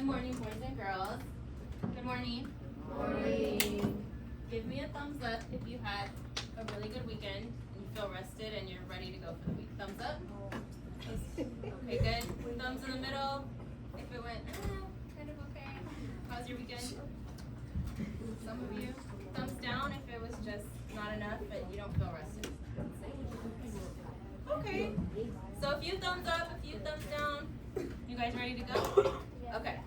Good morning, boys and girls. Good morning. Morning. Give me a thumbs up if you had a really good weekend and you feel rested and you're ready to go for the week. Thumbs up? Okay, good. Thumbs in the middle. If it went, kind of okay. How's your weekend? Some of you. Thumbs down if it was just not enough but you don't feel rested. Okay. So a few thumbs up, a few thumbs down. You guys ready to go? Okay.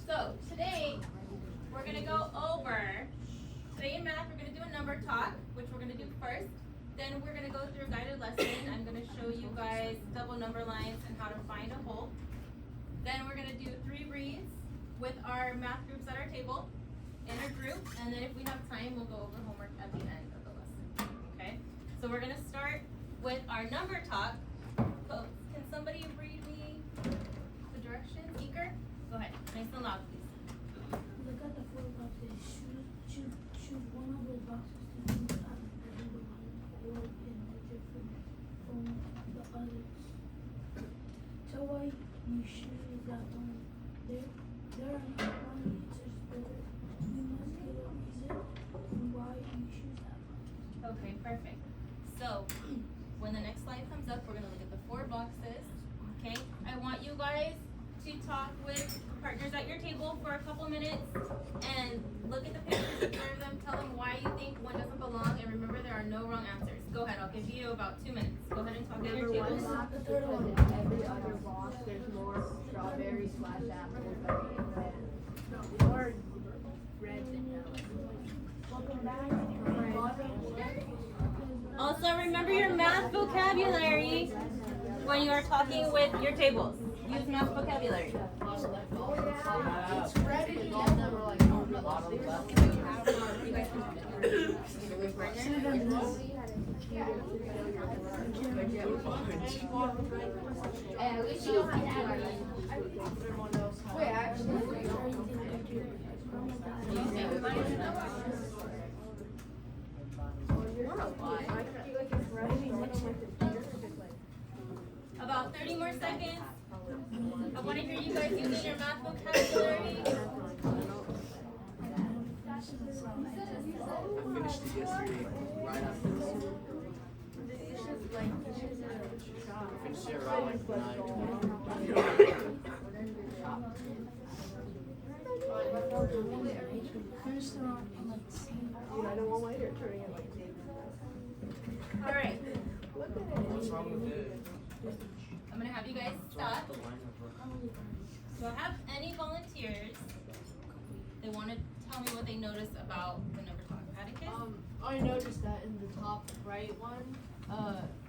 So today we're gonna go over, today in math we're gonna do a number talk, which we're gonna do first. Then we're gonna go through a guided lesson. I'm gonna show you guys double number lines and how to find a whole. Then we're gonna do 3 reads with our math groups at our table in a group, and then if we have time we'll go over homework at the end of the lesson. Okay? So we're gonna start with our number talk. So can somebody read me the directions? Eager? Go ahead. Nice and loud, please. Look at the 4 boxes. Choose one of those boxes to use as a number line or in a different from the others. Tell why you choose that one. There are not wrong answers, but you must get a reason why you choose that one. Okay, perfect. So when the next slide comes up, we're gonna look at the 4 boxes. Okay? I want you guys to talk with partners at your table for a couple minutes and look at the pictures, observe them, tell them why you think one doesn't belong, and remember there are no wrong answers. Go ahead, I'll give you about 2 minutes. Go ahead and talk at your tables. Not because in every other box there's more strawberries / apples than or red than yellow. Also, remember your math vocabulary when you are talking with your tables. Use math vocabulary. It's red and yellow. Hey, at least you don't have to. Wait, actually. About 30 more seconds. I want to hear you guys using your math vocabulary. I finished it yesterday, right after this. I finished it around like 9. I don't want my hair turning in like All right. What's wrong with it? I'm going to have you guys stop. Do I have any volunteers that want to tell me what they noticed about the number talk? Atticus? I noticed that in the top right one,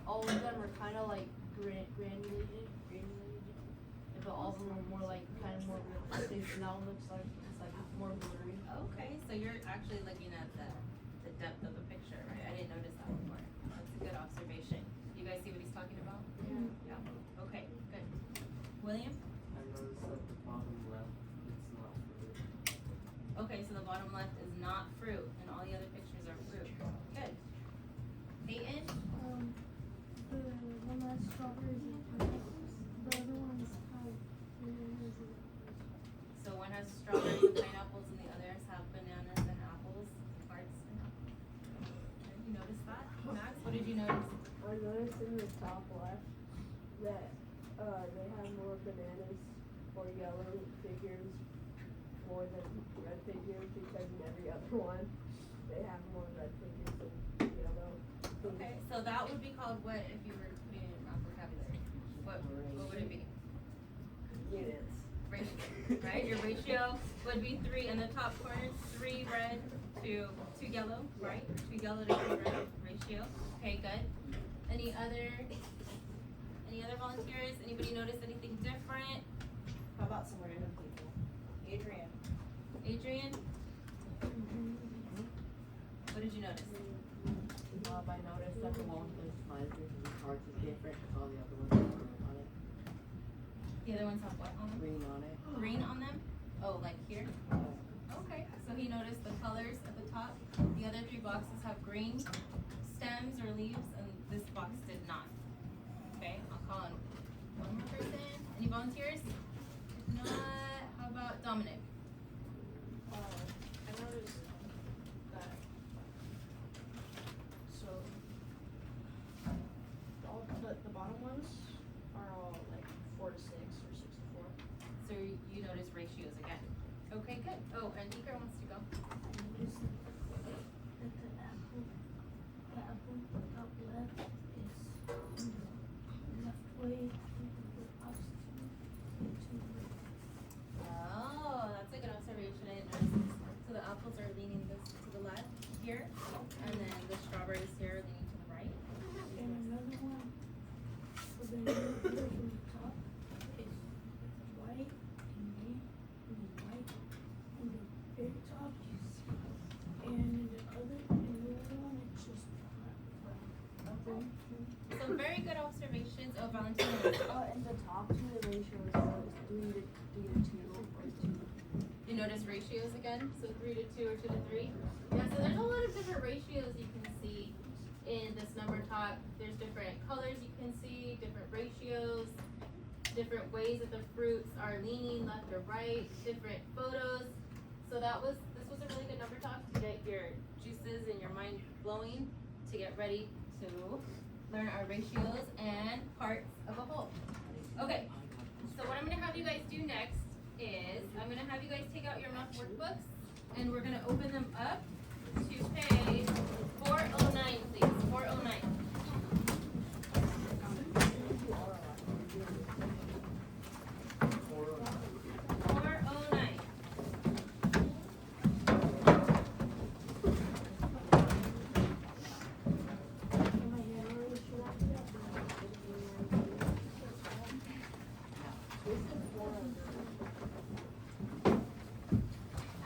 all of them are kind of like granulated, but all of them are more like kind of more realistic. Now it looks like it's like more blurry. Okay, so you're actually looking at the depth of the picture, right? I didn't notice that before. That's a good observation. You guys see what he's talking about? Yeah. Yeah. Okay, good. William? I noticed that the bottom left, it's not fruit. Okay, so the bottom left is not fruit, and all the other pictures are fruit. Good. Peyton? The one that's strawberries and pineapples, the other ones have bananas and So one has strawberries and pineapples, and the others have bananas and apples, hearts and apples. Did you notice that? Max, what did you notice? I noticed in the top left that they have more bananas or yellow figures more than red figures because in every other one they have more red figures than yellow. Okay, so that would be called what if you were putting it in math vocabulary? What would it be? Units. Ratio, right? Your ratio would be 3 in the top corner, 3 red to 2 yellow, right? 2 yellow to 3 red ratio. Okay, good. Any other volunteers? Anybody notice anything different? How about some random people? Adrian. Adrian? What did you notice? I noticed that the one with the smiles and hearts is different because all the other ones have green on it. The other ones have what on them? Green on it. Green on them? Oh, like here? Okay, so he noticed the colors at the top. The other 3 boxes have green stems or leaves, and this box did not. Okay, I'll call on one more person. Any volunteers? If not, how about Dominic. I noticed that, so, all the bottom ones are all like 4 to 6 or 6 to 4. So you notice ratios again. Okay, good. Oh, and Iker wants to go. I noticed that the apple top left is on the left way, the opposite to the Oh, that's a good observation. I didn't notice this. So the apples are leaning this to the left here, and then the strawberries here are leaning to the right. And another one, for the middle here from the top, is white and green, and then white on the very top. And the other one, it's just brown. So very good observations. Oh, Valentina. In the top two, the ratio is 3 to 2 or 2. You notice ratios again? So 3 to 2 or 2 to 3? Yeah, so there's a lot of different ratios you can see in this number talk. There's different colors you can see, different ratios, different ways that the fruits are leaning left or right, different photos. So this was a really good number talk to get your juices and your mind blowing, to get ready to learn our ratios and parts of a whole. Okay, so what I'm gonna have you guys do next is I'm gonna have you guys take out your math workbooks and we're gonna open them up to page 409, please. 409. 409.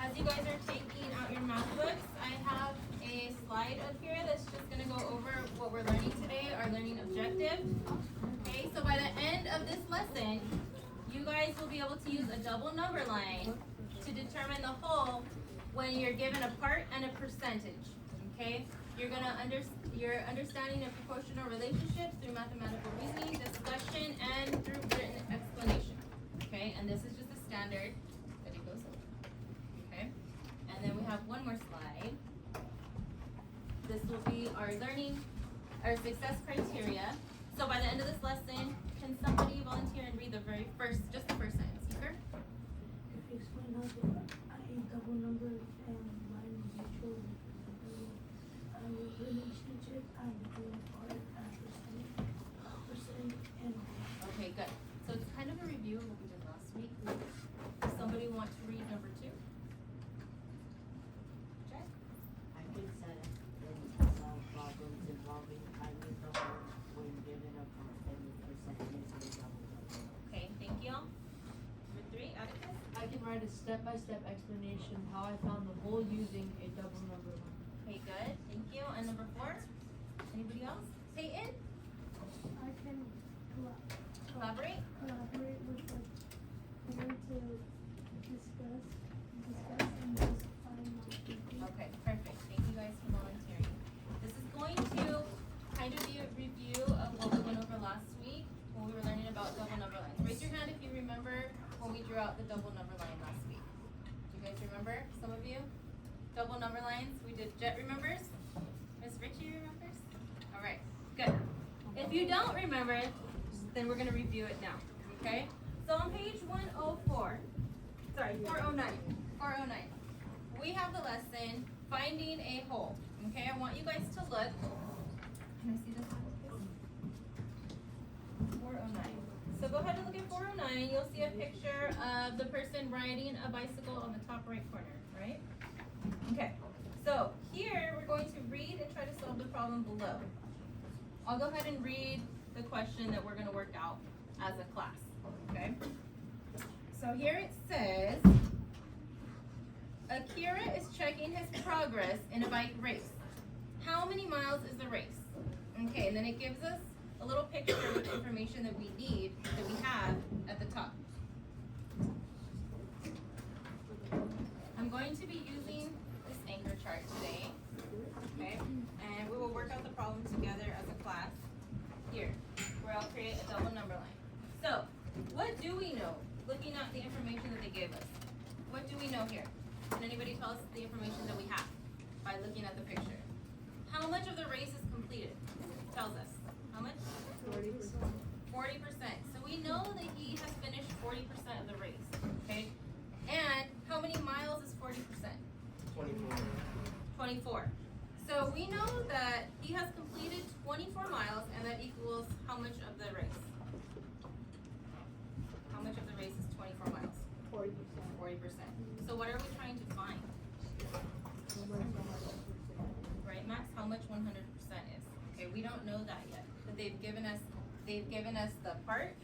As you guys are taking out your math books, I have a slide up here that's just gonna go over what we're learning today, our learning objective. Okay, so by the end of this lesson, you guys will be able to use a double number line to determine the whole when you're given a part and a percentage. Okay, you're understanding of proportional relationships through mathematical reasoning, discussion, and through written explanation. Okay, and this is just a standard that it goes over. Okay, and then we have one more slide. This will be our success criteria. So by the end of this lesson, can somebody volunteer and read just the first sentence? Sir? If you explain how a double number and line is mutual with a relationship, I'm doing part at percent and Okay, good. So it's kind of a review of what we did last week. Does somebody want to read number 2? Jack? I can set and solve problems involving finding the whole when given a constant percentage of a double number. Okay, thank you. Number 3, Atticus? I can write a step-by-step explanation how I found the whole using a double number line. Okay, good. Thank you. And number 4? Anybody else? Peyton? I can Collaborate? collaborate with a way to discuss and just find my thinking. Okay, perfect. Thank you guys for volunteering. This is going to kind of be a review of what we went over last week when we were learning about double number lines. Raise your hand if you remember when we drew out the double number line last week. Do you guys remember? Some of you? Double number lines. We did Jet remembers. Miss Richie remembers? Alright, good. If you don't remember, then we're gonna review it now. Okay? So on page 409, we have the lesson finding a whole. Okay, I want you guys to look. Can I see this? 409. So go ahead and look at 409. You'll see a picture of the person riding a bicycle on the top right corner, right? Okay. So here we're going to read and try to solve the problem below. I'll go ahead and read the question that we're going to work out as a class. Okay? So here it says, Akira is checking his progress in a bike race. How many miles is the race? Okay, and then it gives us a little picture with the information that we need, that we have at the top. I'm going to be using this anchor chart today, okay? And we will work out the problem together as a class here, where I'll create a double number line. So, what do we know, looking at the information that they gave us? what do we know here? Can anybody tell us the information that we have by looking at the picture? How much of the race is completed? Tells us. How much? 40%. 40%. So we know that he has finished 40% of the race. Okay? And how many miles is 40%? 24. 24. So we know that he has completed 24 miles, and that equals how much of the race? How much of the race is 24 miles? 40%. 40%. So what are we trying to find? Right, Max? How much 100% is? Okay, we don't know that yet, but they've given us the part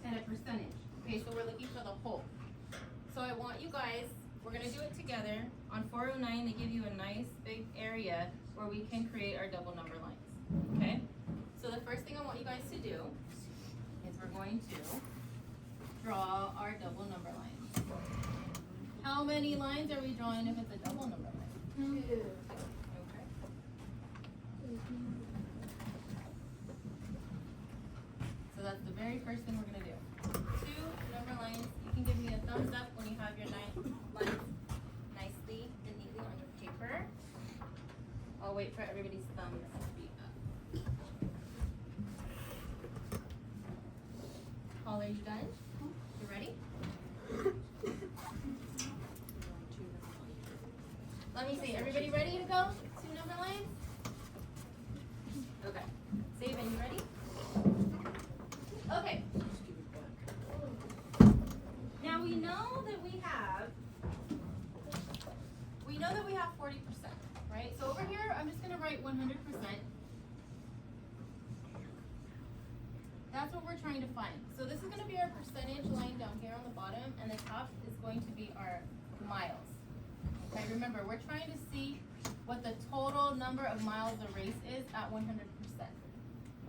and a percentage. Okay, so we're looking for the whole. So I want you guys, we're gonna do it together. On 409, they give you a nice big area where we can create our double number lines. Okay? So the first thing I want you guys to do is we're going to draw our double number lines. How many lines are we drawing if it's a double number line? 2. Okay. So that's the very first thing we're gonna do. 2 number lines. You can give me a thumbs up when you have your lines nicely and neatly on your paper. I'll wait for everybody's thumbs to be up. Paul, are you done? You ready? Let me see. Everybody ready to go? 2 number lines? Okay. Saban, you ready? Okay. Now we know that we have 40%, right? So over here, I'm just gonna write 100%. That's what we're trying to find. So this is gonna be our percentage line down here on the bottom, and the top is going to be our miles. Okay, remember, we're trying to see what the total number of miles the race is at 100%.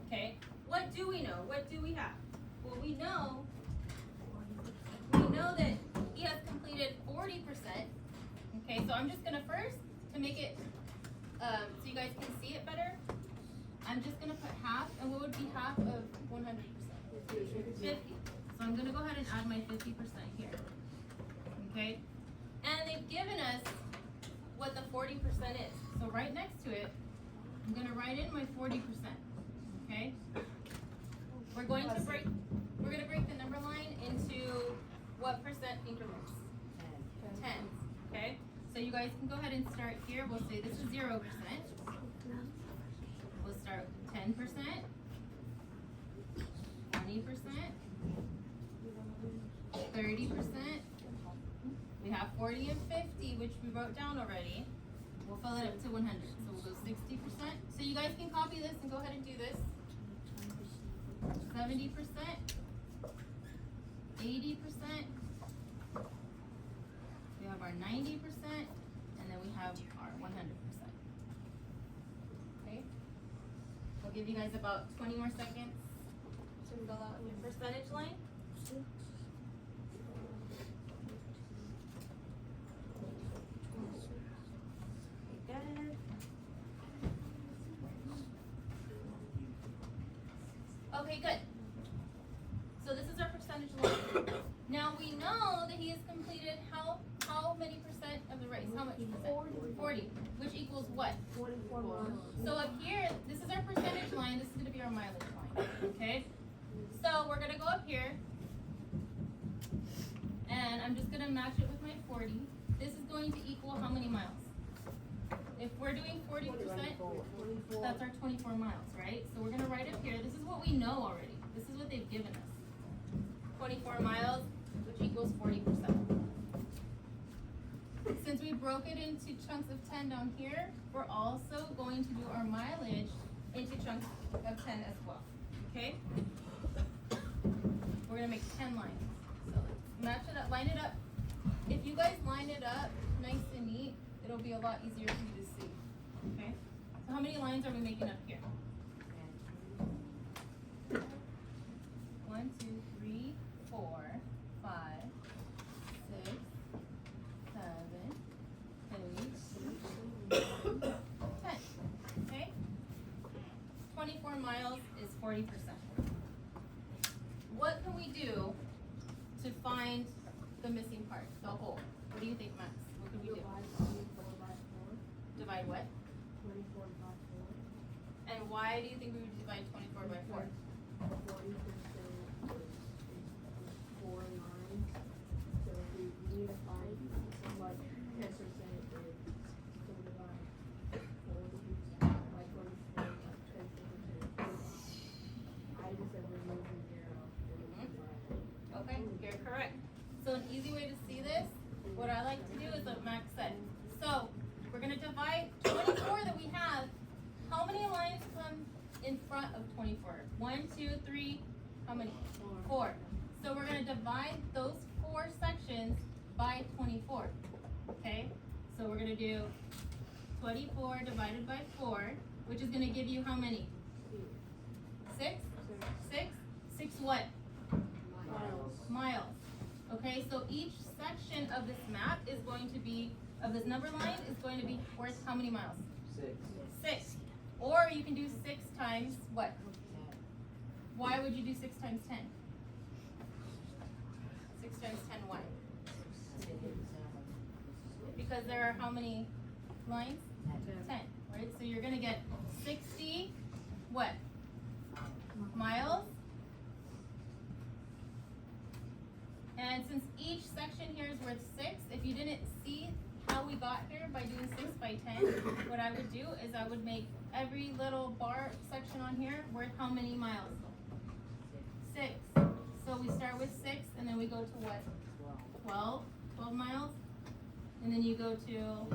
Okay, what do we know? What do we have? Well, we know that he has completed 40%. Okay, so I'm just gonna first, to make it, so you guys can see it better, I'm just gonna put half, and what would be half of 100%? 50. So I'm gonna go ahead and add my 50% here. Okay? And they've given us what the 40% is. So right next to it, I'm gonna write in my 40%. Okay? We're gonna break the number line into what percent increments? 10. Okay? So you guys can go ahead and start here. We'll say this is 0%. We'll start with 10%, 20%, 30%. We have 40 and 50, which we wrote down already. We'll fill it up to 100. So we'll go 60%. So you guys can copy this and go ahead and do this. 70%, 80%. We have our 90%, and then we have our 100%. Okay? We'll give you guys about 20 more seconds to fill out your percentage line. Good. Okay, good. So this is our percentage line. Now we know that he has completed how many percent of the race? How much percent? 40. Which equals what? 24 miles. So up here, this is our percentage line. This is going to be our mileage line. Okay? So we're going to go up here. And I'm just going to match it with my 40. This is going to equal how many miles? If we're doing 40%, that's our 24 miles, right? So we're going to write up here. This is what we know already. This is what they've given us. 24 miles, which equals 40%. Since we broke it into chunks of 10 down here, we're also going to do our mileage into chunks of 10 as well. Okay? We're gonna make 10 lines. So let's match it up, line it up. If you guys line it up nice and neat, it'll be a lot easier for you to see. Okay? So how many lines are we making up here? 1, 2, 3, 4, 5, 6, 7, 8, 9, 10. Okay? 24 miles is 40%. What can we do to find the missing part, the whole. What do you think, Max? What could we do? Divide 24 by 4. Divide what? 24 by 4. And why do you think we would divide 24 by 4? 40% is 4 lines. So we need to find like 10% is so divide 40 by 24 by 10%. I just said remove the zero. Okay, you're correct. So an easy way to see this, what I like to do is what Max said. So we're gonna divide 24 that we have. How many lines come in front of 24? 1, 2, 3, how many? 4. So we're gonna divide those 4 sections by 24, okay? So we're gonna do 24 divided by 4, which is gonna give you how many? 6? 6 what? Miles. Okay, so each section of this map is going to be, of this number line, is going to be worth how many miles? 6. Or you can do 6 times what? Why would you do 6 times 10? 6 times 10 why? Because there are how many lines? 10, right? So you're gonna get 60, what? Miles. And since each section here is worth 6, if you didn't see how we got here by doing 6 by 10, what I would do is I would make every little bar section on here worth how many miles? 6. So we start with 6 and then we go to what? 12 miles. And then you go to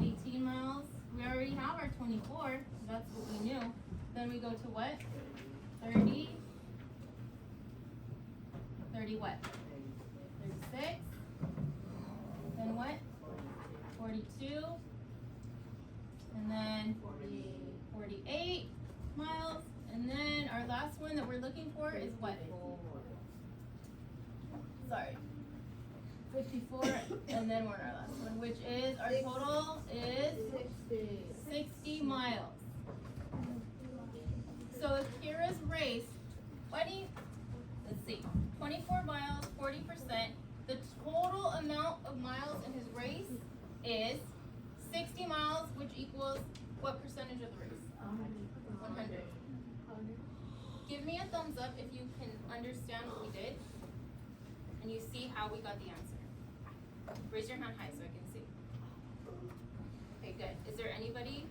18 miles. We already have our 24, that's what we knew. Then we go to what? 30. 30 what? 36. Then what? 42. And then 48 miles. And then our last one that we're looking for is what? Sorry. 54. And then we're on our last one, which is our total is 60 miles. So if Kira's race, let's see, 24 miles, 40%, the total amount of miles in his race is 60 miles, which equals what percentage of the race? 100. Give me a thumbs up if you can understand what we did and you see how we got the answer. Raise your hand high so I can see. Okay, good. Is there anybody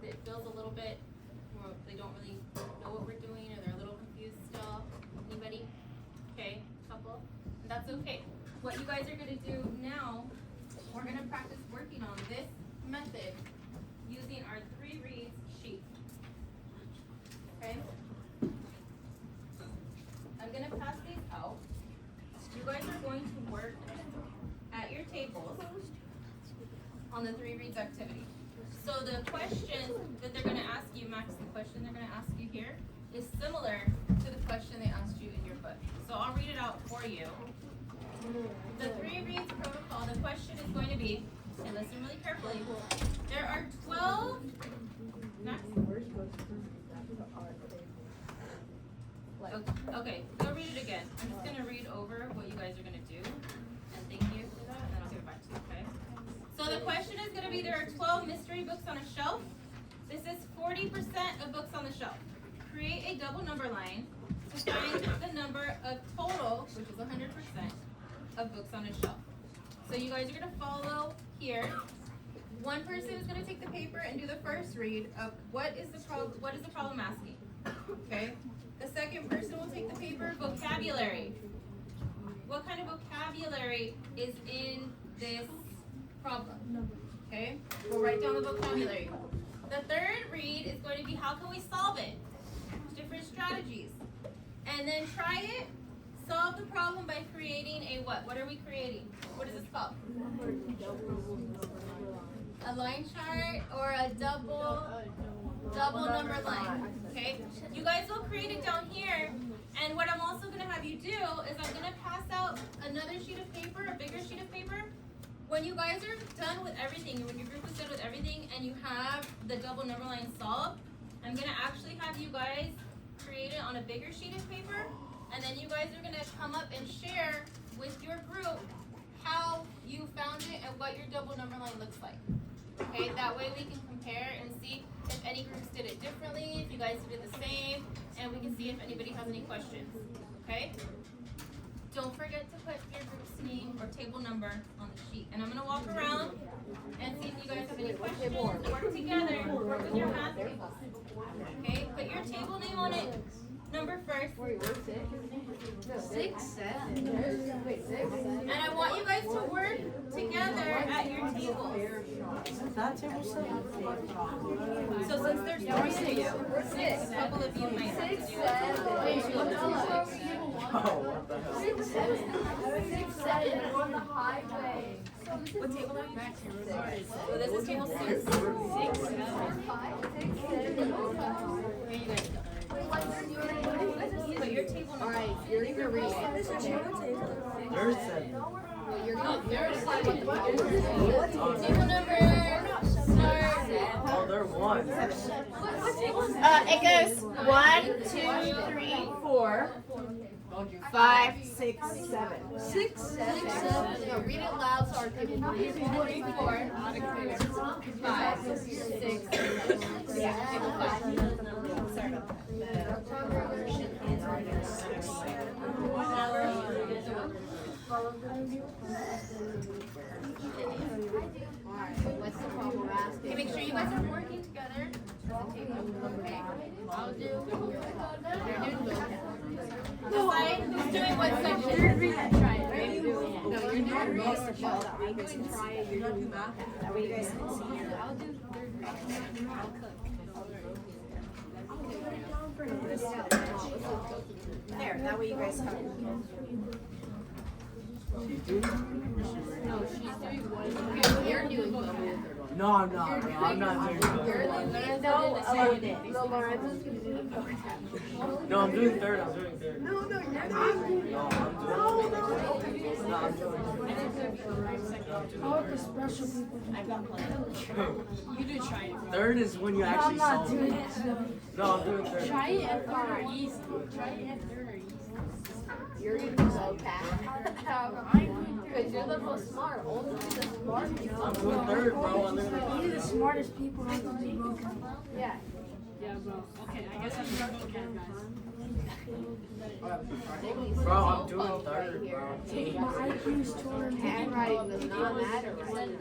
that feels a little bit, or they don't really know what we're doing, or they're a little confused still? Anybody? Okay, couple. And that's okay. What you guys are gonna do now, we're gonna practice working on this method using our 3 reads sheet. Okay? I'm gonna pass these out. You guys are going to work at your tables on the 3 reads activity. So the question that they're gonna ask you, Max, the question they're gonna ask you here is similar to the question they asked you in your book. So I'll read it out for you. The 3 reads protocol, the question is going to be, and listen really carefully, there are 12, Max? Okay, go read it again. I'm just gonna read over what you guys are gonna do, and thank you for that, and then I'll give it back to you, okay? So the question is gonna be, there are 12 mystery books on a shelf. This is 40% of books on the shelf. Create a double number line to find the number of total, which is 100%, of books on a shelf. So you guys are gonna follow here. One person is gonna take the paper and do the first read of what is the problem asking, okay? The second person will take the paper, vocabulary. What kind of vocabulary is in this problem? Okay, we'll write down the vocabulary. The third read is going to be how can we solve it? Different strategies. And then try it, solve the problem by creating a what? What are we creating? What is this called? A line chart or a double number line. Okay, you guys will create it down here, and what I'm also going to have you do is I'm going to pass out another sheet of paper, a bigger sheet of paper. When you guys are done with everything, when your group is done with everything and you have the double number line solved, I'm going to actually have you guys create it on a bigger sheet of paper, and then you guys are going to come up and share with your group how you found it and what your double number line looks like. Okay, that way we can compare and see if any groups did it differently, if you guys did it the same, and we can see if anybody has any questions. Okay? Don't forget to put your group's name or table number on the sheet. And I'm gonna walk around and see if you guys have any questions. Work together, work with your math tables. Okay, put your table name on it. Number first. Wait, we're six? No, 6, 7. Wait, 6? And I want you guys to work together at your tables. That table seven. So since there's 3 of you, We're 6. a couple of you might have to do it. Oh, what the hell? 6, 7 on the highway. What table are you? So this is table 6. 6, 7. 6, 7. Put your table number. Alright, you're gonna read. There's seven. You're gonna decide what the Table number. Start. Oh, they're one. It goes 1, 2, 3, 4, 5, 6, 7. 6, 7. No, read it loud so our people can hear. 3, 4, 5, 6, 7. Yeah, table 5. Sorry about that. What's the problem asking? Okay, make sure you guys are working together. Okay. I'll do. They're doing Decide who's doing what section. No, you're doing research. I'm doing try it. You're doing math. That way you guys can see. I'll do third grade. I'll cook. There, that way you guys have. No, she's doing one. You're doing both. No, I'm not. I'm not doing You're third. no, Lorenzo's gonna do the vocab. No, I'm doing third. I'm doing third. No, you're not. No, I'm doing How about the special people? You do try it. third is when you actually solve it. it. No, I'm doing third. Try it at third or easy. Try it at third or easy. You're gonna do vocab. Because you're the most smart. Only the smart people. I'm doing third, bro. I'm doing Only the smartest people have to do vocab. Yeah. Yeah, bro. Okay, I guess I'm gonna go again, guys. Bro, I'm doing third, bro. My IQ is 200. Handwriting does not matter, right? I'm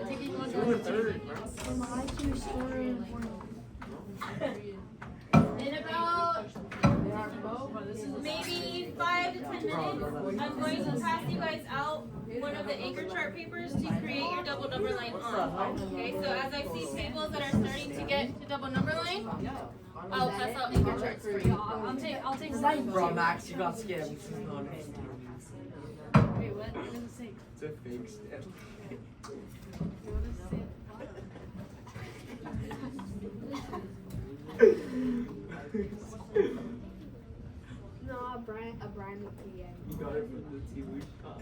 doing third, bro. My IQ is 240. In about maybe 5 to 10 minutes, I'm going to pass you guys out one of the anchor chart papers to create your double number line on. Okay, so as I see tables that are starting to get to double number line, I'll pass out anchor charts for you. I'll take Bro, Max, you got scammed. This is not me. Wait, what? What does it say? It's a fake scam. What does it say? No, a Brian with the end. You got it from the TV shop.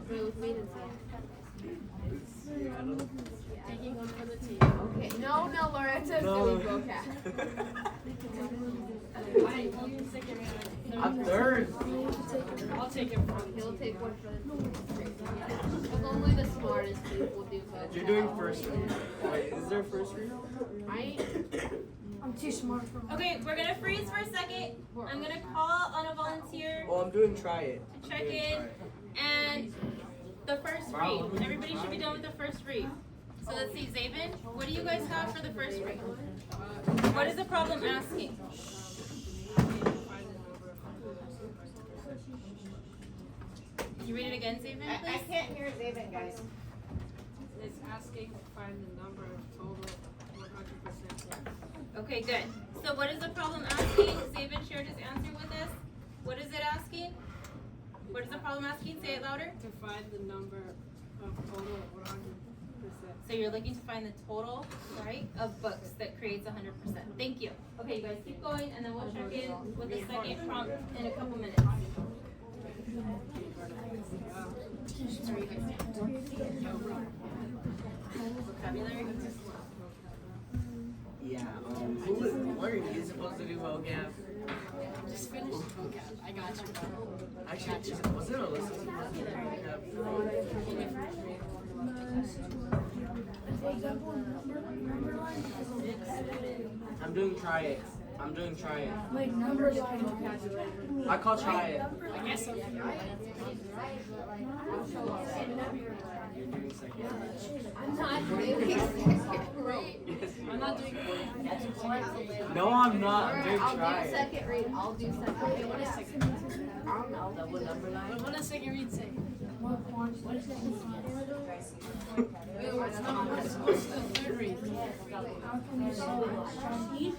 Wait, with me and Taking one for the team. Okay. No, Lorenzo's doing vocab. I'm third. I'll take it from He'll take one for the team. Because only the smartest people do vocab. You're doing first read. Wait, is there first read? I ain't. I'm too smart for Okay, we're gonna freeze for a second. I'm gonna call on a volunteer Well, I'm doing try it. to check in and the first read. Everybody should be done with the first read. So let's see, Zabin, what do you guys have for the first read? What is the problem asking? Can you read it again, Zabin, I please? can't hear David, guys. It's asking to find the number of total 100%. Okay, good. So what is the problem asking? Zabin shared his answer with us. What is it asking? What is the problem asking? Say it louder. To find the number of total 100%. So you're looking to find the total, right, of books that creates 100%. Thank you. Okay, you guys keep going, and then we'll check in with the second prompt in a couple minutes. Sorry, you guys. Vocabulary. Yeah, what are you supposed to do, vocab? Just finish I got you. Actually, was it Alyssa? For example, number line is a I'm doing try it. I'm doing try it. like number line. I call try it. I guess so. You're doing second. I'm not doing second read. I'm not doing No, I'm not. I'm doing I'll try do it. second read. I'll do second read. What is second? I don't know. Double number line. What does second read say? What is that? Wait, what's the third read? How can you solve it?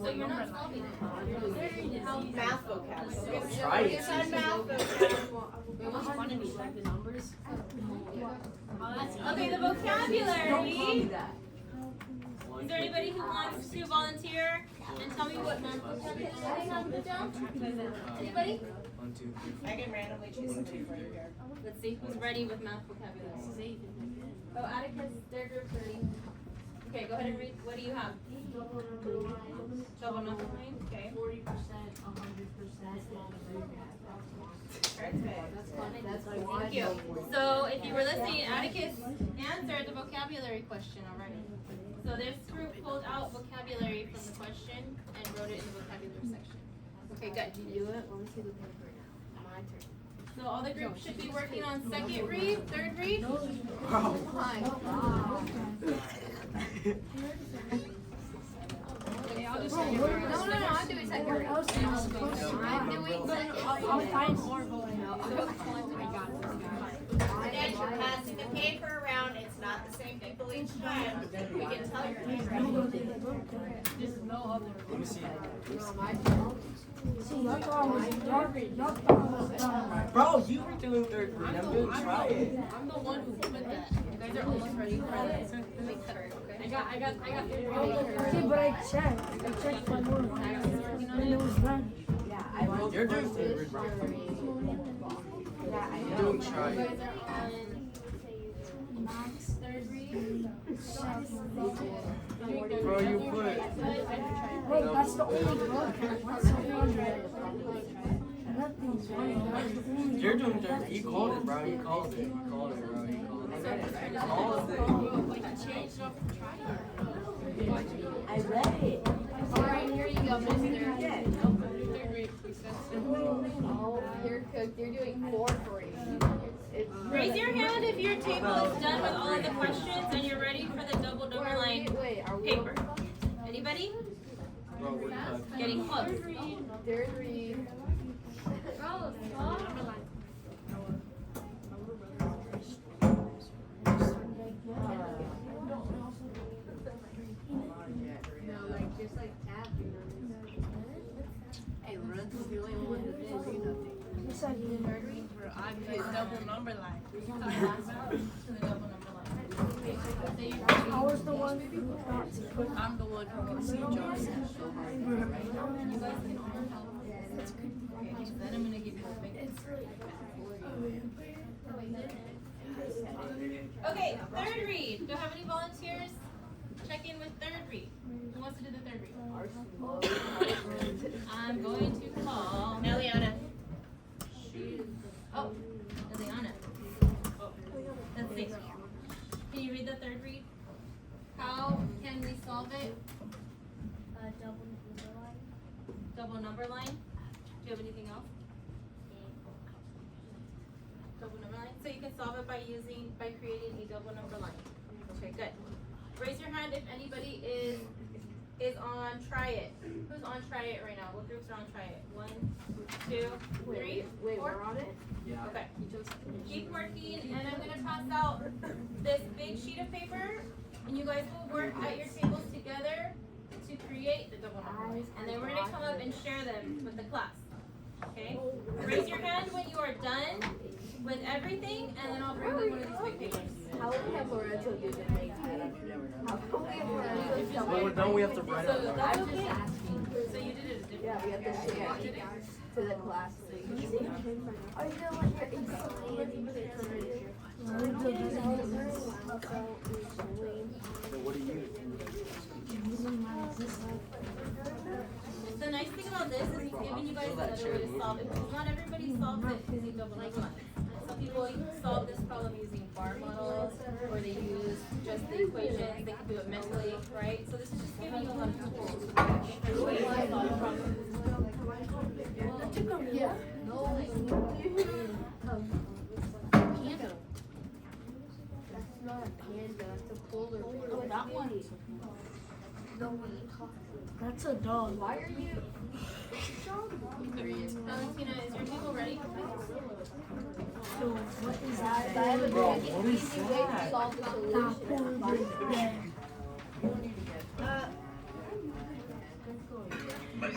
So you're not solving it. Math vocabulary. Try it. It's on math vocabulary. Wait, what's quantity? Like the numbers? Okay, the vocabulary. Is there anybody who wants to volunteer and tell me what math vocabulary they have put down? Anybody? 1, 2, 3, 4. I can randomly choose something for you here. Let's see who's ready with math vocabulary. Oh, Atticus, their group 30. Okay, go ahead and read. What do you have? Double number line. Okay. 40%, 100%, Thank you. So if you were listening, Atticus answered the vocabulary question already. So this group pulled out vocabulary from the question and wrote it in the vocabulary section. Okay, good. Did you do it? Let me see the paper now. My turn. So all the groups should be working on second read, third read. Oh my god. Okay, I'll just No, I'm doing second read. I'm doing second. I'll find more going I got it. Again, you're passing the paper around. It's not the same people each time. We can tell your handwriting. There's no other. Let me see. See, y'all thought I was done. Bro, you were doing third grade. I'm doing try it. I'm the one who put that. You guys are almost ready for this. I got Okay, but I checked. I checked for more. And it was done. You're doing third grade, bro. You're doing try You it. guys are on Max, third read. Bro, you put. wait, that's the only book. What's so funny? Nothing's funny. That's the only You're book. doing third. You called it, bro. You called it. You called it, bro. You called it. Called it. changed up the trial. I read it. Alright, here you go, mister. Third grade, we said Oh, you're cooked. You're doing 4 for you. Raise your hand if your table is done with all of the questions and you're ready for the double number line Wait, are we paper. Anybody? Bro, we're cooked. Getting close. Third read. Hey, Lorenzo's the only one who didn't do nothing. Yes, I did. I did double number line. To the double number line. I was the one who thought to put I'm the one who can see Johnson. You guys can all help. Okay, then I'm gonna give you a big. Okay, third read. Do I have any volunteers? Check in with third read. Who wants to do the third read? I'm going to call Eliana. Oh, Eliana. Let's see. Can you read the third read? How can we solve it? Double number line. Do you have anything else? Double number line. So you can solve it by creating a double number line. Okay, good. Raise your hand if anybody is on try it. Who's on try it right now? What groups are on try it? 1, 2, 3, Wait, 4. we're on it? Yeah. Okay. Keep working, and I'm gonna pass out this big sheet of paper, and you guys will work at your tables together to create the double number lines. And then we're gonna come up and share them with the class. Okay? Raise your hand when you are done with everything, and then I'll bring you one of these big papers. How would we have Lorenzo do the make How would we have Lorenzo Well, don't we have to write So it? that's okay. So you did it a different Yeah, we have to share to the class so you can see. Are you gonna let your So what do you? the nice thing about this is it's giving you guys another way to solve it. Because not everybody solves it using double number lines. Some people solve this problem using bar models, or they use just the equations. They can do it mentally, right? So this is just giving you a lot of tools. Different ways to solve the problem. Yeah. That's not a panda, that's a polar bear. Oh, that one. That's a dog. Why are you? Valentina, is your table ready? So what is that? I have a Bro, really what is easy way to that? solve the That solution. polar bear.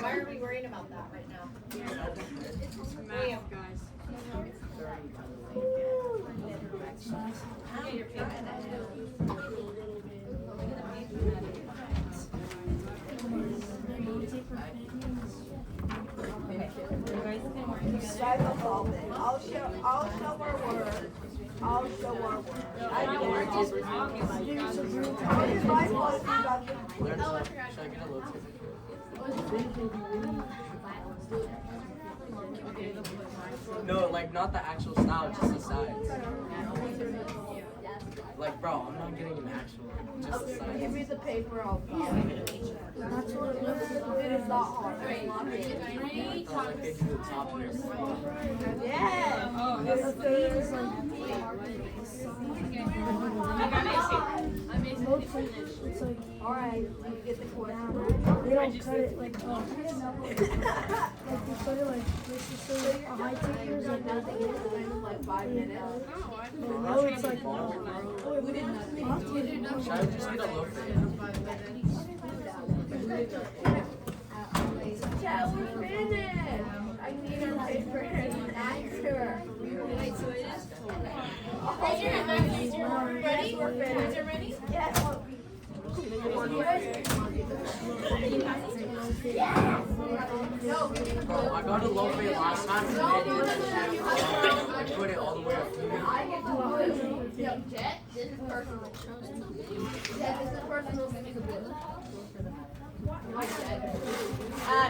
Why are we worrying about that right now? William. Yeah, your paper. Strive to solve it. I'll show our work. I'll show our work. I don't work just with My fault if you got the. Should I get a little No, like not the actual style, just the sides. Like, bro, I'm not getting an actual, just the Give sides. me the paper, I'll buy it. That's what it looks like. It is not hard. It's not big. Oh, like they do the top here. Yeah. Oh, The this thing is like it's like Alright, you get the question. they don't cut it like like they put it like this is so a high taker is like Nothing is in like 5 minutes. but now it's like We did nothing. Should I just get a loaf? Yeah, we're finished. I need our paper and answer. Wait, so it is total. Raise your hand, Max. Ready? We're finished. Is it ready? Yes. No, we didn't. Bro, I got a loaf last time and I put it all the way up here. I get to Jet, this is personal. Jet, this is personal.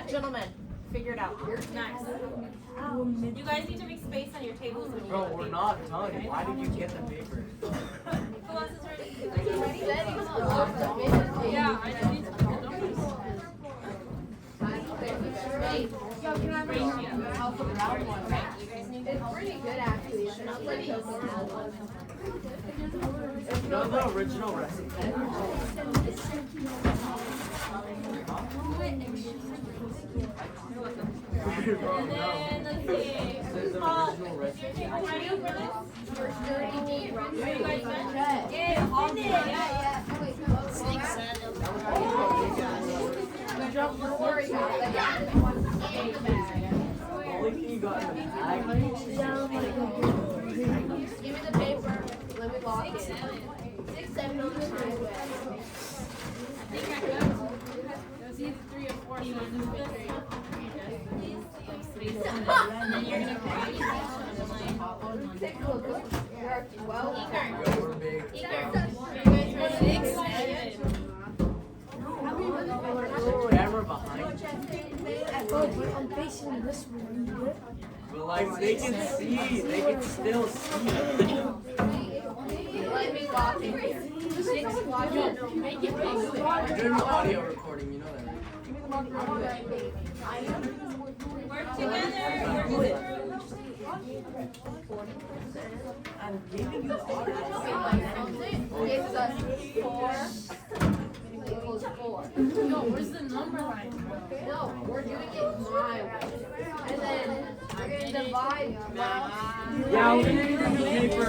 Gentlemen, figure it out. Nice. You guys need to make space on your tables when you Bro, get the we're paper. not done. Why did you get the paper? Who else is ready? You guys ready? Yeah, I just need to put the numbers. Ratio. It's pretty good actually. It's not like those You know the original recipe? And then, let's see. The Paul, original is your recipe. table ready for this? You're sturdy. Are you guys done? Yeah, all good. yeah. Don't worry about it. The only thing you got in the bag. Give me the paper. Let me lock it. 6, 7 on the highway. I think I got it. It was either 3 or 4, so it's just three. And then you're gonna create Take a look. There are 12. Bro, we're big. Are you guys ready? 6, 7. Camera behind you. oh but I'm facing this way. But like, they can see. They can still see. Let me lock it here. 6 lock it. Make it big. You're doing the audio recording, you know that, right? Work together. Work together. I'm giving you Gives us 4 equals 4. Yo, where's the number line? No, we're doing it my way. And then we're going to divide 12. Yeah, we need the paper.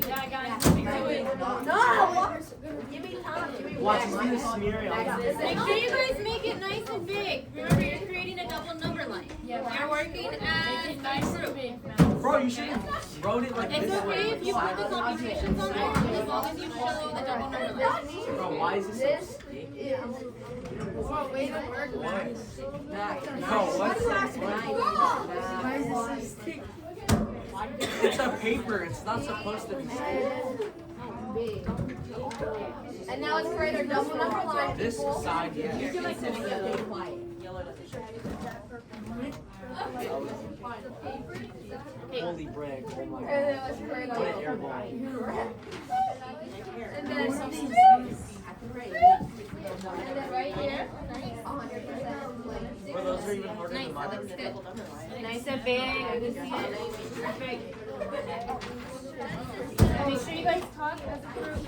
Yeah, guys. Do it. No! Give me time. Give me Watch, one. he's gonna smear it on Make sure you guys make it nice and big. Remember, you're creating a double number line. You're working as a group. Bro, you should have wrote it like It's this okay way. if you put the computations on there, as long as you show the double number line. Bro, why is it so sticky? Bro, way to work. What? Bro, what's that? It's a paper. It's not supposed to be sticky. big. And now let's create our double number line. This people. side, yeah. You can like sit together. Stay quiet. Holy bread, oh my And god. then let's create Put it our airball. And then right here, 100%. Bro, those are even harder than mine. Nice and big. I can see it. Perfect. Make sure you guys talk as a group.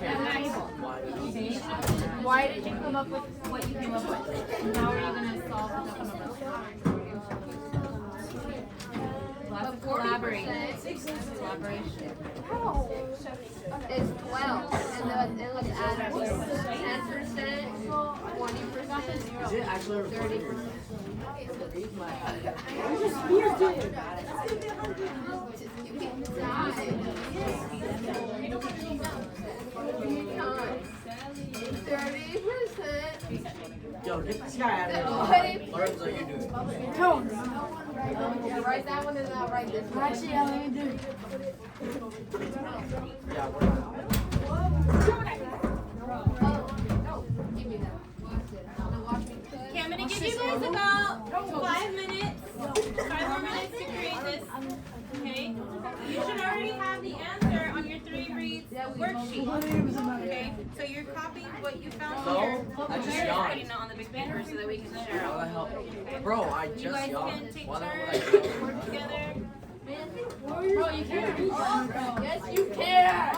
Why did you come up with what you came up with? How are you gonna solve the number? Lots of collaboration. Collaboration. It's 12. And then let's add 10%, 20%, Is it actually recording? 30%. Yo, get this guy out of here. Lawrence, are you doing? Yeah, write that one and I'll write this one. Actually, yeah, let me do it. Yeah, we're not. Give me that. Watch it. Now watch me cook. Okay, I'm gonna give you guys about 5 minutes. 5 more minutes to create this. Okay? You should already have the answer on your 3 reads worksheet. Okay? So you're copying what you found No, here. I just You're yawned. putting it on the big paper so that we can share What the out. hell? Bro, I You just guys yawned. can take Why the hell turns, would I work together. Bro, you can't. Yes, you can.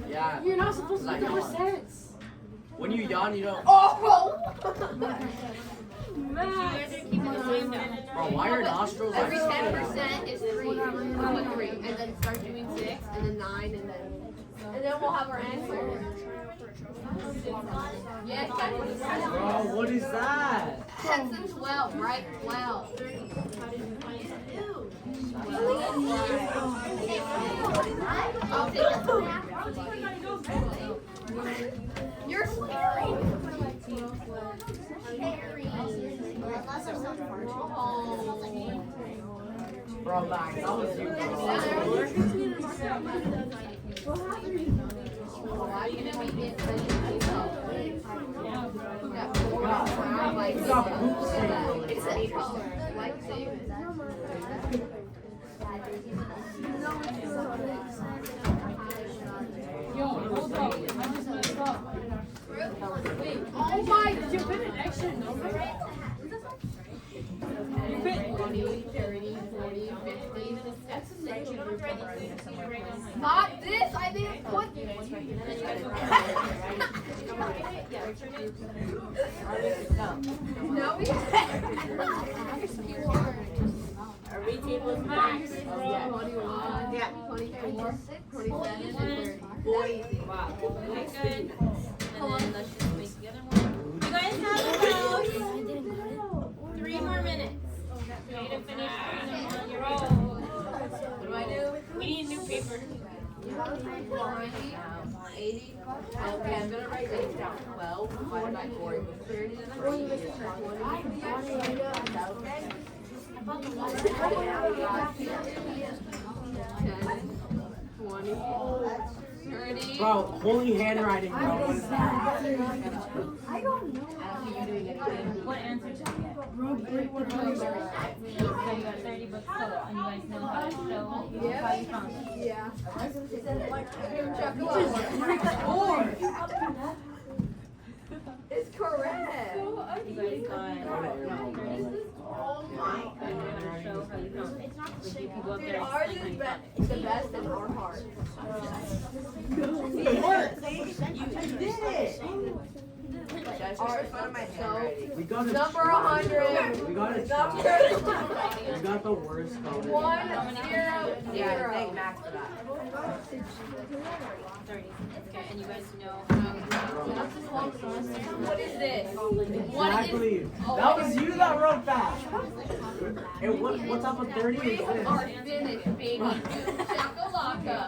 Yeah. You're not supposed to Like do the yawn. percents. When you yawn, you don't. Oh! You guys are keeping the time down. Bro, why are your nostrils like Every sticking out? 10% is 3. Put 3. And then start doing 6, and then 9, and then we'll have our answer. Yes, that's what it says. Bro, what is that? 10 and 12, right? 12. I'll take it. You're scary. Bro, Max, that was you, bro. Why are you gonna make it such a You got boots in. It's a like David. Yo, hold up. I just messed up. Wait, Oh my, did you put an extra number? You put 20, 30, 40, 50. Not this, I didn't put No, we Our reteam was max. 21, Yeah. 24, 27, and 30. Wow. Okay, good. And then let's just make the other one. You guys have about 3 more minutes. Okay, to finish putting them on your roll. What do I do? We need new paper. 80. Okay, I'm gonna write this down. 12 divided by 4 equals 30. And then 20. Bro, holy handwriting, bro. What is that? I don't know. I don't think you're doing anything. What answer did you get? Bro, break what So you got 30 books total, and you guys know how to show how you found it. Yeah. It's correct. You guys got What an airball, bro. show how you found it. Like if you go up there and Ours explain is how you found it. the best in our heart. Ours We got a number try. 100. We got a try. We got the worst color. 1, 0, 0. 30. Okay, and you guys know how. What is this? Exactly. That was you that wrote that. And what type of 30 is We this? are finished, baby. Shakalaka.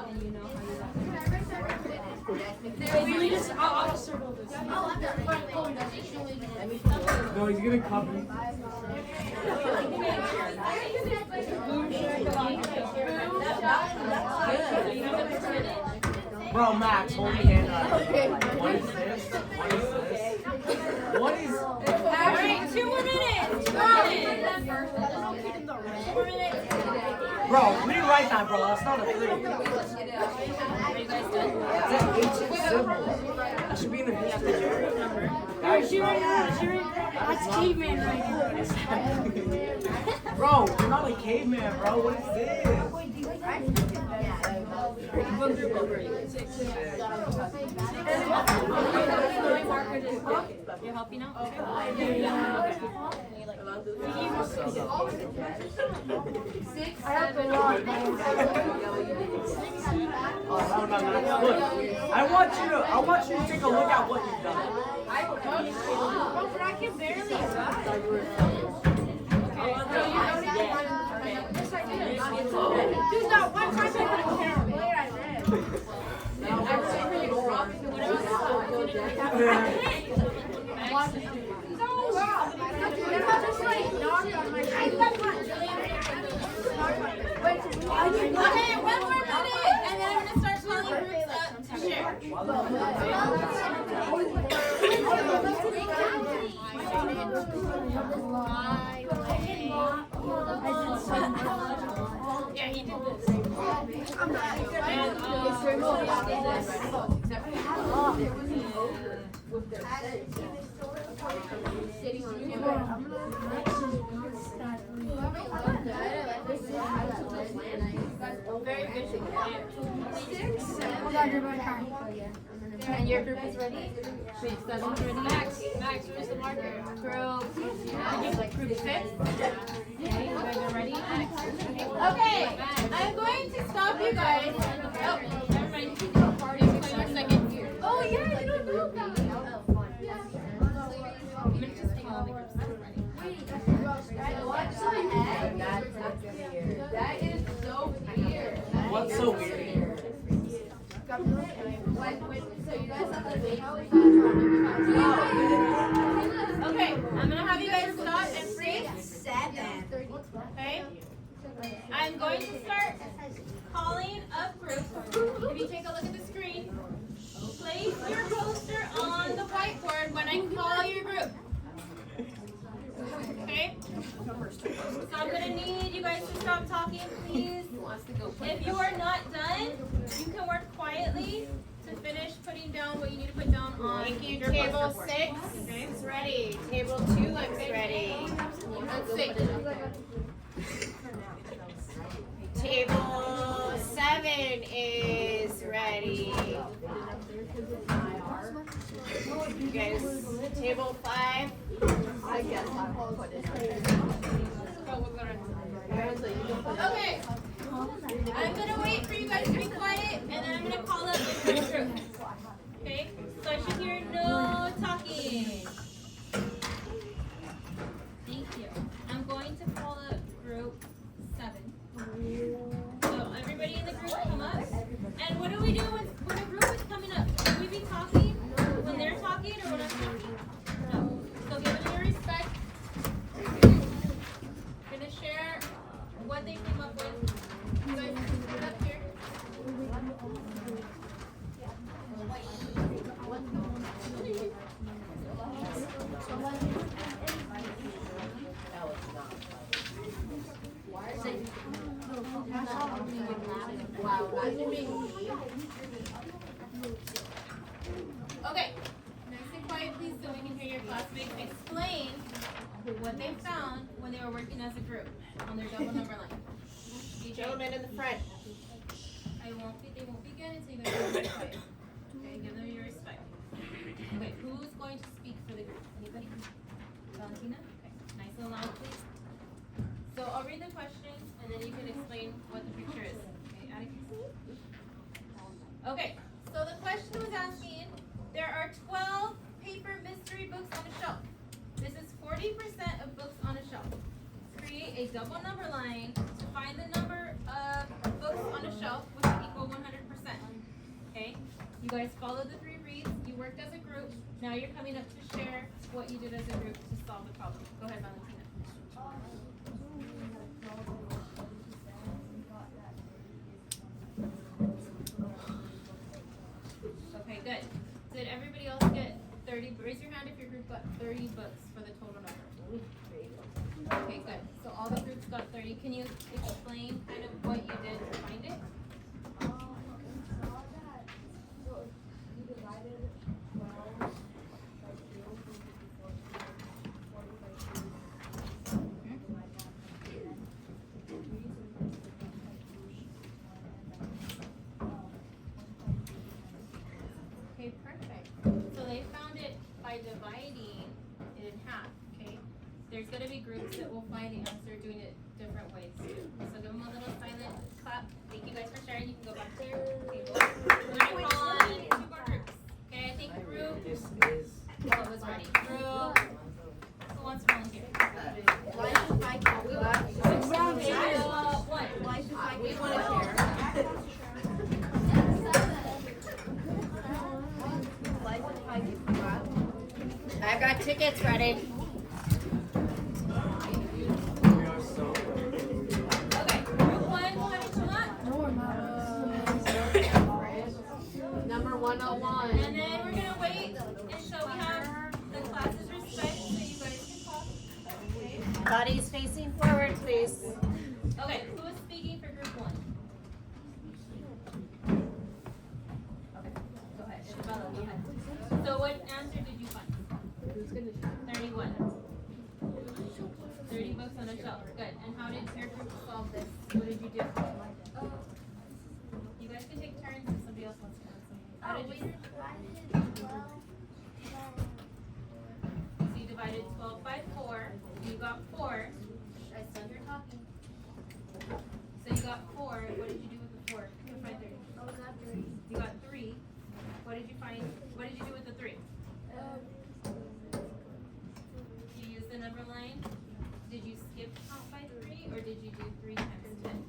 We just, I'll circle this. No, he's gonna copy. So you have the percentage. Bro, Max, hold me hand up. What is this? What is this? What is? Alright, 2 more minutes. 2 more minutes. 2 more minutes. Bro, rewrite that, bro. That's not a 3. Are you guys done? That's ancient symbol. That should be in the history. That's caveman right now. Bro, you're not a caveman, bro. What is this? You're helping out? Look, I want you to take a look at what you've done. But I can barely Dude, not one time I could have Okay, 1 more minute, and then I'm gonna start calling groups up to share. Yeah, he did this. Very visual. And your group is ready? Wait, 7's ready? Max, where's the marker? Group 6? Okay, you guys are ready? Okay, I'm going to stop you guys. Oh, never mind. You can go your second here. Oh, yeah, you don't know that. I'm gonna just take all the groups that are ready. That is so weird. What's so weird? Okay, I'm gonna have you guys stop and freeze. Okay? I'm going to start calling up groups. If you take a look at the screen, place your poster on the whiteboard when I call your group. Okay? So I'm gonna need you guys to stop talking, please. If you are not done, you can work quietly to finish putting down what you need to put down on Thank you. your Table poster board. 6 is ready. Table 2 looks ready. That's 6. Table 7 is ready. You guys, table 5. I guess I'll put it. Okay. I'm gonna wait for you guys to be quiet, and then I'm gonna call up the first group. Okay? So I should hear no talking. Thank you. I'm going to call up group 7. So everybody in the group come up. And what do we do when a group is coming up? Should we be talking when they're talking or when I'm talking? No. So give them your respect. Gonna share what they came up with. You guys can put it up here. Okay. Nice and quiet, please, so we can hear your classmates explain what they found when they were working as a group on their double number line. Gentlemen in the front. They won't be good until you guys are quiet. Okay, give them your respect. Okay, who's going to speak for the group? Anybody? Valentina? Okay, nice and loud, please. So I'll read the question and then you can explain what the picture is. Okay, Atticus? Okay, so the question was asking, there are 12 paper mystery books on a shelf. This is 40% of books on a shelf. Create a double number line to find the number of books on a shelf which equal 100%. Okay? You guys followed the 3 reads. You worked as a group. Now you're coming up to share what you did as a group to solve the problem. Go ahead, Valentina. got 30 books for the total number? Okay, good. So all the groups got 30. Can you explain kind of what you did to find it? You divided 12 by 2, 40 by 2. Okay, perfect. So they found it by dividing it in half, okay? There's gonna be groups that will find the answer doing it different ways. So give them a little silent clap. Thank you guys for sharing. You can go back to your table. We're gonna call on 2 more groups. Okay, I think group, This is. what was ready? Group, who wants to volunteer? Why should I go? One. We want to share. I've got tickets ready. We are so. Okay, group 1, how did you want? Number 101. And then we're gonna wait until we have the classes respect so you guys can talk. Bodies facing forward, please. Okay, who is speaking for group 1? Okay, go ahead. Isabella, go ahead. So what answer did you find? 31. 30 books on a shelf. Good. And how did your group solve this? What did you do? You guys can take turns if somebody else wants to answer. How did you? So you divided 12 by 4. You got 4. I still hear talking. So you got 4. What did you do with the 4? You find 30. You got 3. What did you find? What did you do with the 3? You use the number line. Did you skip count by 3 or did you do 3 times 10?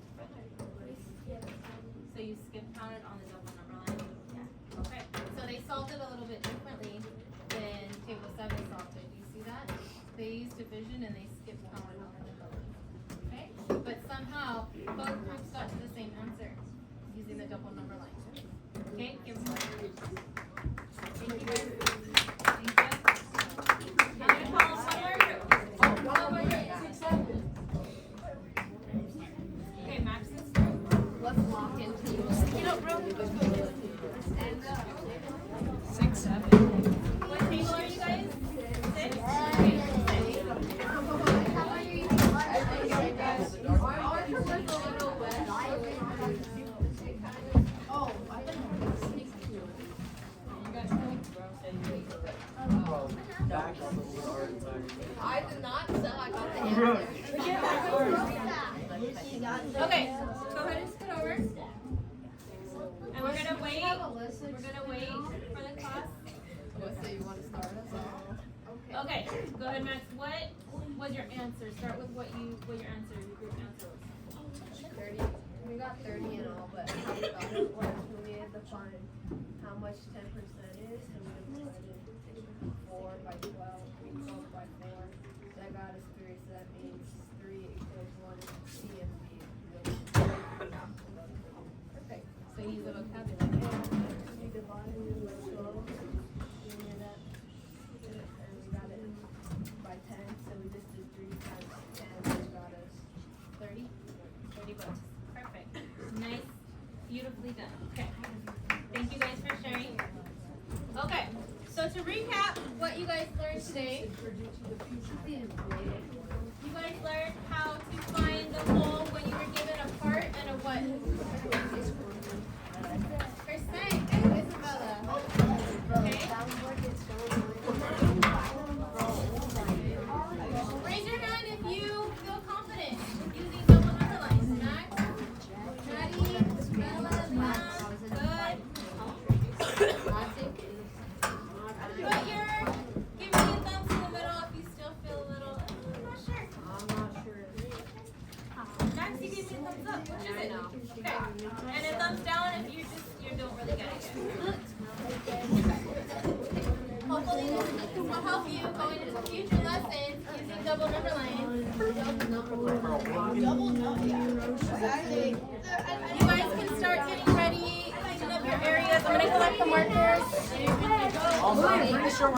So you skip counted on the double number line? Yeah. Okay. So they solved it a little bit differently than table 7 solved it. Do you see that? They used division and they skipped counted on the number line. Okay? But somehow both groups got to the same answer using the double number line. Okay? Give them Thank you guys. Thank you. I'm gonna call one more group. One more group. Okay, Max's group. Let's lock into you. Stand up. 6, 7. What table are you guys? 6? I did not, so I got the Okay, go ahead and scoot over. And we're gonna wait. We're gonna wait for the class. So you want to start us off? Okay, go ahead, Max. What was your answer? Start with what your answer, your group answer was. 30. We got 30 in all, but how we got it was we had to find how much 10% is, and we divided 4 by 12, 12 by 4. That got us 3, so that means 3 equals 1 C and B. Perfect. So use the vocabulary. We divided it by 12, we ended up, and we got it by 10, so we just did 3 times 10, which got us 30? 30 bucks. Perfect. Nice. Beautifully done. Okay. Thank you guys for sharing. Okay. So to recap what you guys learned today, you guys learned how to find the whole when you were given a part and a what? Percent. Isabella. Okay. Raise your hand if you feel confident using double underlines. Max, Maddie, Bella, Leon. Good. Give me a thumbs in the middle if you still feel a little, I'm not sure. Max, you gave me a thumbs up. Which is it? Okay. And a thumbs down if you don't really get it yet. Hopefully this will help you going into future lessons using double number lines. You guys can start getting ready, cleaning up your areas. I'm going to collect the markers. Also, I'm pretty sure